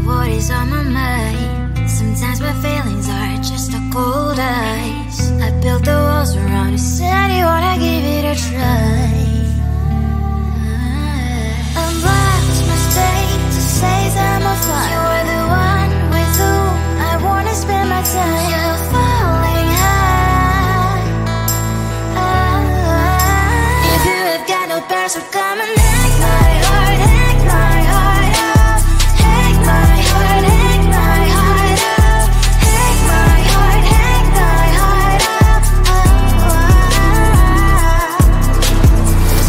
what is on my mind. Sometimes my feelings are just a cold ice. I built the walls around you, said you wanna give it a try. I'm lost, my state to say I'm a fly. You are the one with whom I wanna spend my time. You're falling high. If you have got no parents, so come and hack my heart, hack my heart out. Hack my heart, hack my heart out. Hack my heart, hack my heart out.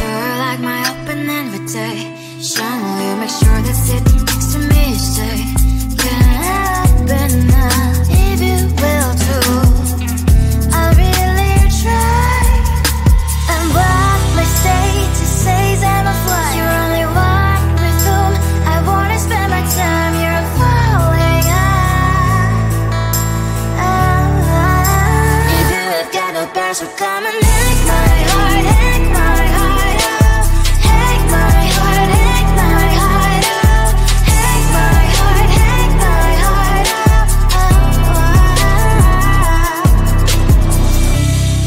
You're like my open invitation. Will you make sure that sitting next to me you stay? Can't open up if you will too. I'll really try. And what my state to say I'm a fly. You're only one with whom I wanna spend my time. You're falling high. If you have got no parents, so come and hack my heart, hack my heart out. Hack my heart, hack my heart out. Hack my heart, hack my heart out.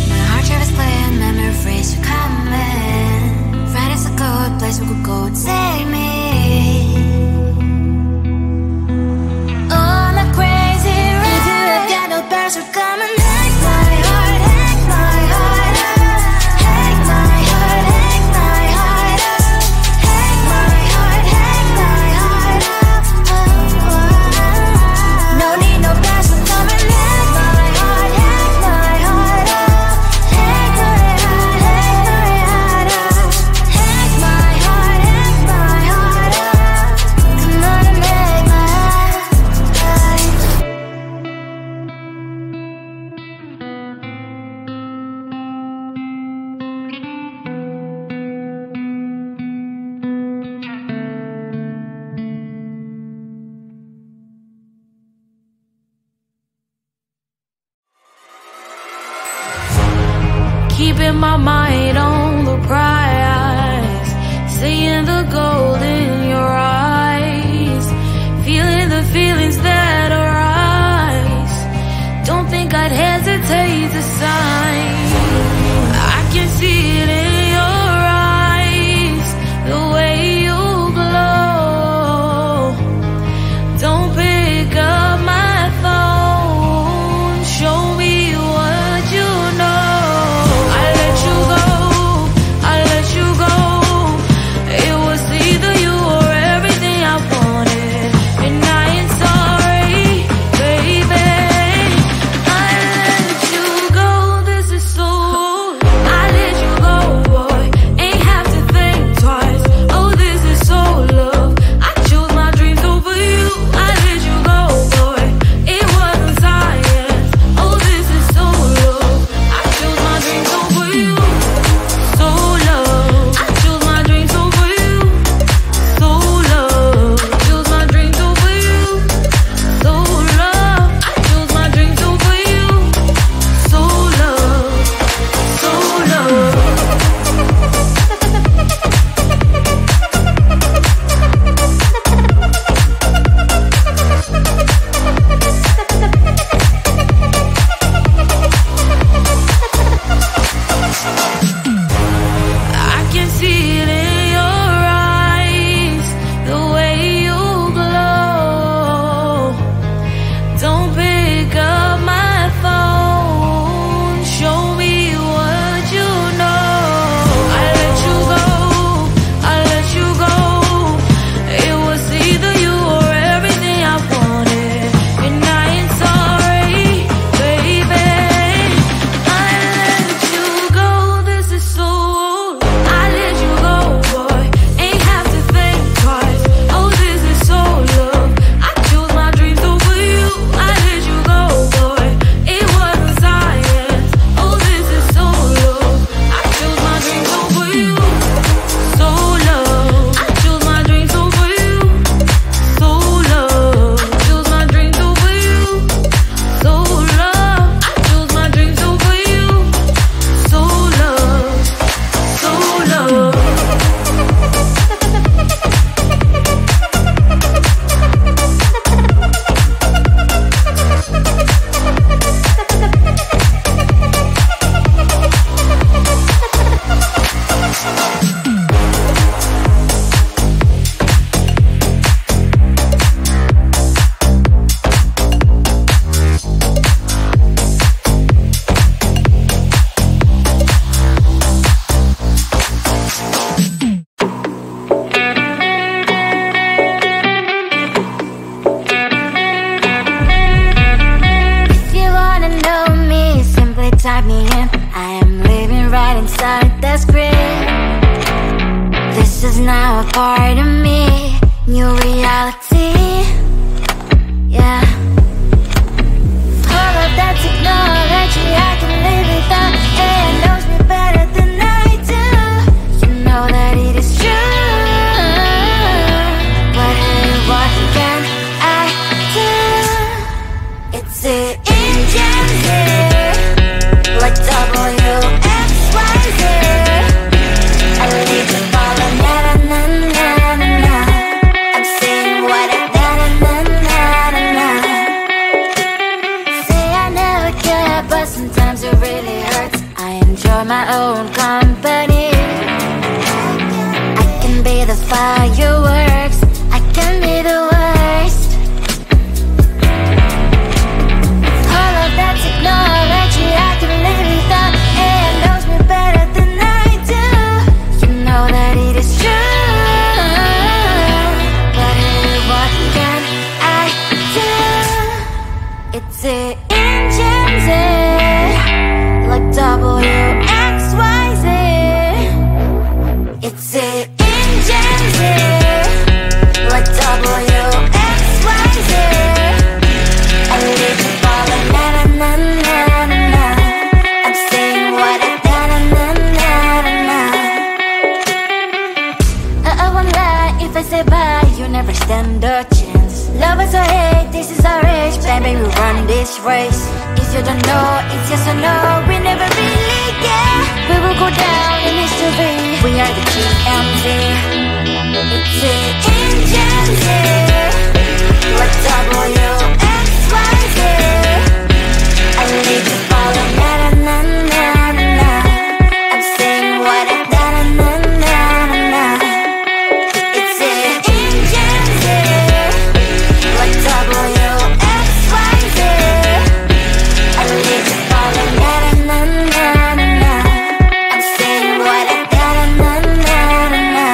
My heart travels playing memories are coming. Right as a good place we could go and take me. On a crazy ride. If you have got no parents, so come and hack my heart, hack my heart out. Hack my heart, hack my heart out. Hack my heart, hack my heart out. No need no parents, so come and hack my heart, hack my heart out. Hack my heart, hack my heart out. Hack my heart, hack my heart out. Come on and make my heart. Keeping my mind on the prize, seeing the gold in your eyes, feeling the feelings that arise. Don't think I'd hesitate to sign. I can see it in your eyes, the way you glow. Don't pick up my phone, show me what you know. I let you go. is now a part of me. New reality, yeah. All of that technology I can live without. AI knows me better than I do. You know that it is true. But hey, what can I do? It's the engine here, like WXYZ. I leave the ball and na-na-na-na-na-na. I'm saying what I na-na-na-na-na. Say I never care, but sometimes it really hurts. I enjoy my own company. I can be the fireworks, I can be the worst. All of that technology I can live without. AI knows me better than I do. You know that it is true. But hey, what can I do? It's the engines, like WXYZ. It's the engines, like WXYZ. I live the ball and na-na-na-na-na-na. I'm saying what I na-na-na-na-na. I won't lie if I say bye, you never stand a chance. Love us or hate, this is our age. Baby, we run this race. If you don't know, it's yes or no. We never really get. We will go down in history. We are the TMZ. It's the engines, like WXYZ. I leave the ball and na-na-na-na-na. I'm saying what I na-na-na-na-na. It's the engines, like WXYZ. I leave the ball and na-na-na-na-na. I'm saying what I na-na-na-na-na.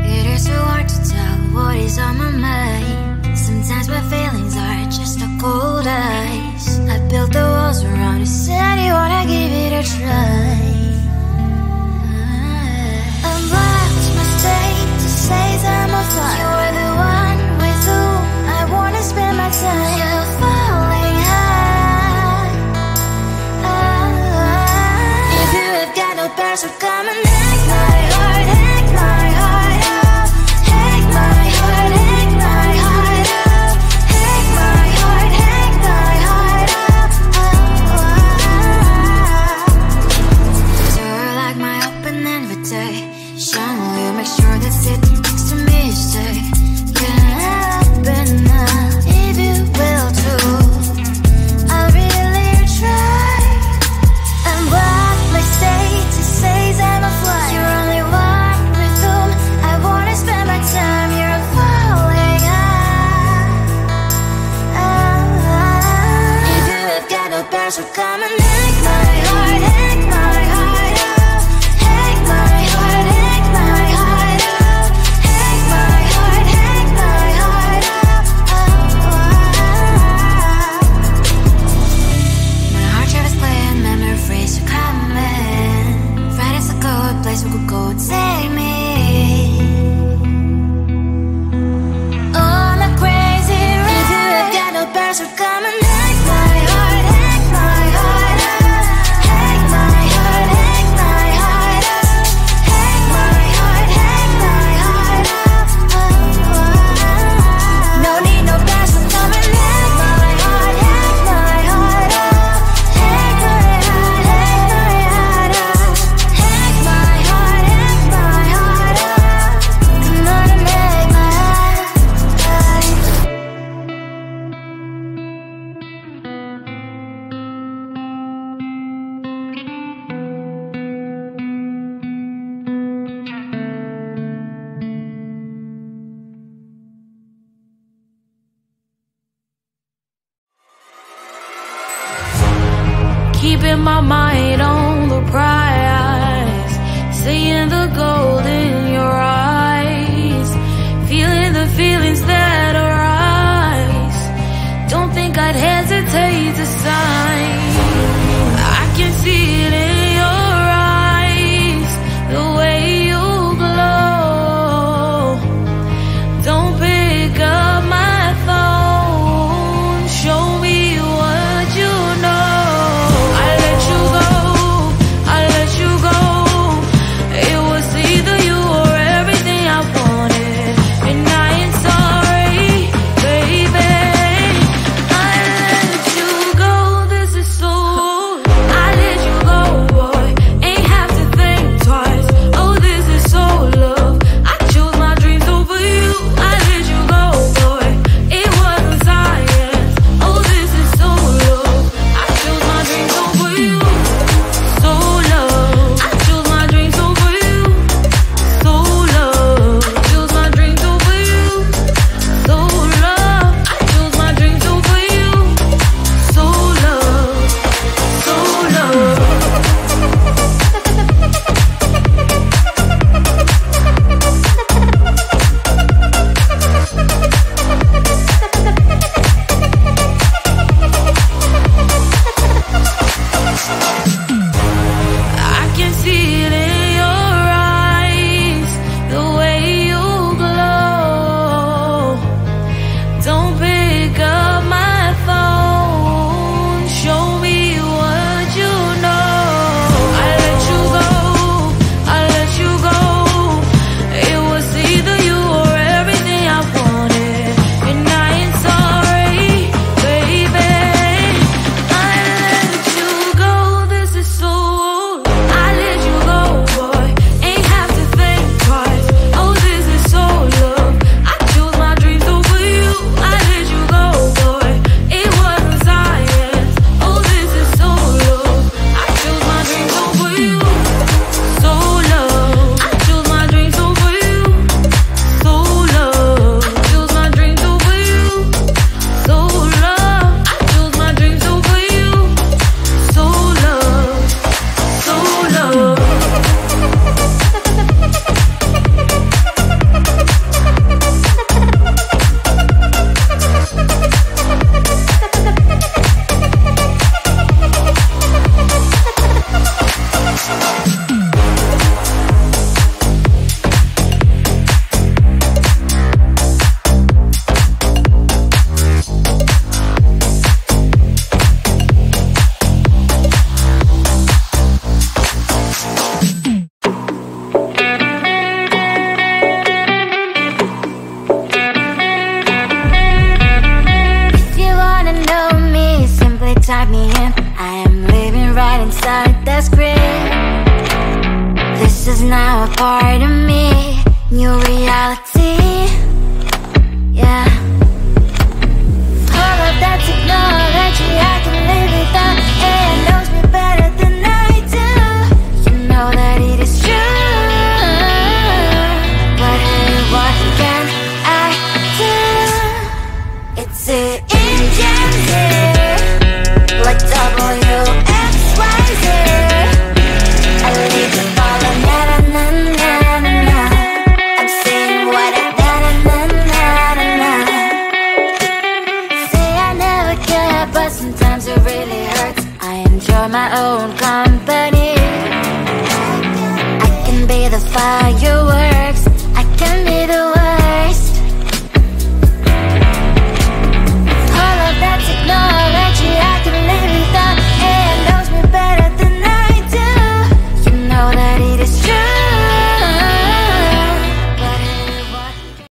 It is so hard to tell what is on my mind. Sometimes my feelings are just a cold ice. I built the walls around you, said you wanna give it a try. Unblocked my state to say I'm on fire. You're the one with whom I wanna spend my time. You're falling high. If you have got no past, so come and hack my heart, hack my heart out. Hack my heart, hack my heart out. Hack my heart, hack my heart out. So like my open invitation, will you make sure that sit next to me stay? Yeah, open up if you will too. I'll really try. And what my state to say I'm a fly. You're only one with whom I wanna spend my time. You're falling high. If you have got no past, so come and hack my heart, hack my heart out. Hack my heart, hack my heart out. Hack my heart, hack my heart out. My heart drive is clear, memory freeze, you're coming. Friday's a good place we could go, take me on a crazy ride. If you have got no past, so come and hack my heart, hack my heart out. Hack my heart, hack my heart out. Hack my heart, hack my heart out. No need no past, so come and hack my heart, hack my heart out. Hack my heart, hack my heart out. Hack my heart, hack my heart out. Come on and make my heart. Keeping my mind on the prize, seeing the gold in write me in. I am living right inside the script. This is now a part of me, new reality. Yeah. All of that technology, I can live without. AI knows me better than I do. You know that it is true. But hey, what can I do? It's the Indian here, like WXYZ. I leave the ball on na-na-na-na-na. I'm saying what I na-na-na-na-na. Say I never care, but sometimes it really hurts. I enjoy my own company. I can be the fire